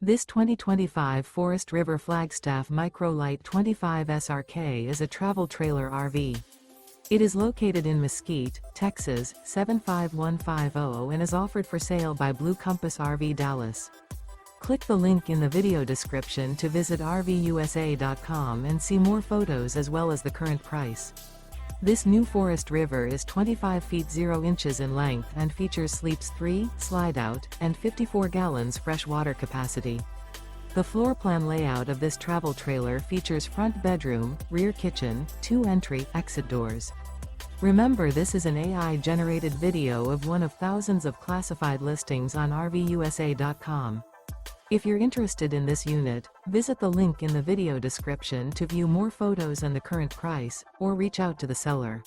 This 2025 Forest River Flagstaff Micro Lite 25 SRK is a travel trailer RV. It is located in Mesquite, Texas, 75150 and is offered for sale by Blue Compass RV Dallas. Click the link in the video description to visit RVUSA.com and see more photos as well as the current price. This new Forest River is 25 feet 0 inches in length and features sleeps 3, Slideout, and 54 gallons fresh water capacity. The floor plan layout of this travel trailer features front bedroom, rear kitchen, 2 entry/exit doors. Remember, this is an AI-generated video of one of thousands of classified listings on RVUSA.com. If you're interested in this unit, visit the link in the video description to view more photos and the current price, or reach out to the seller.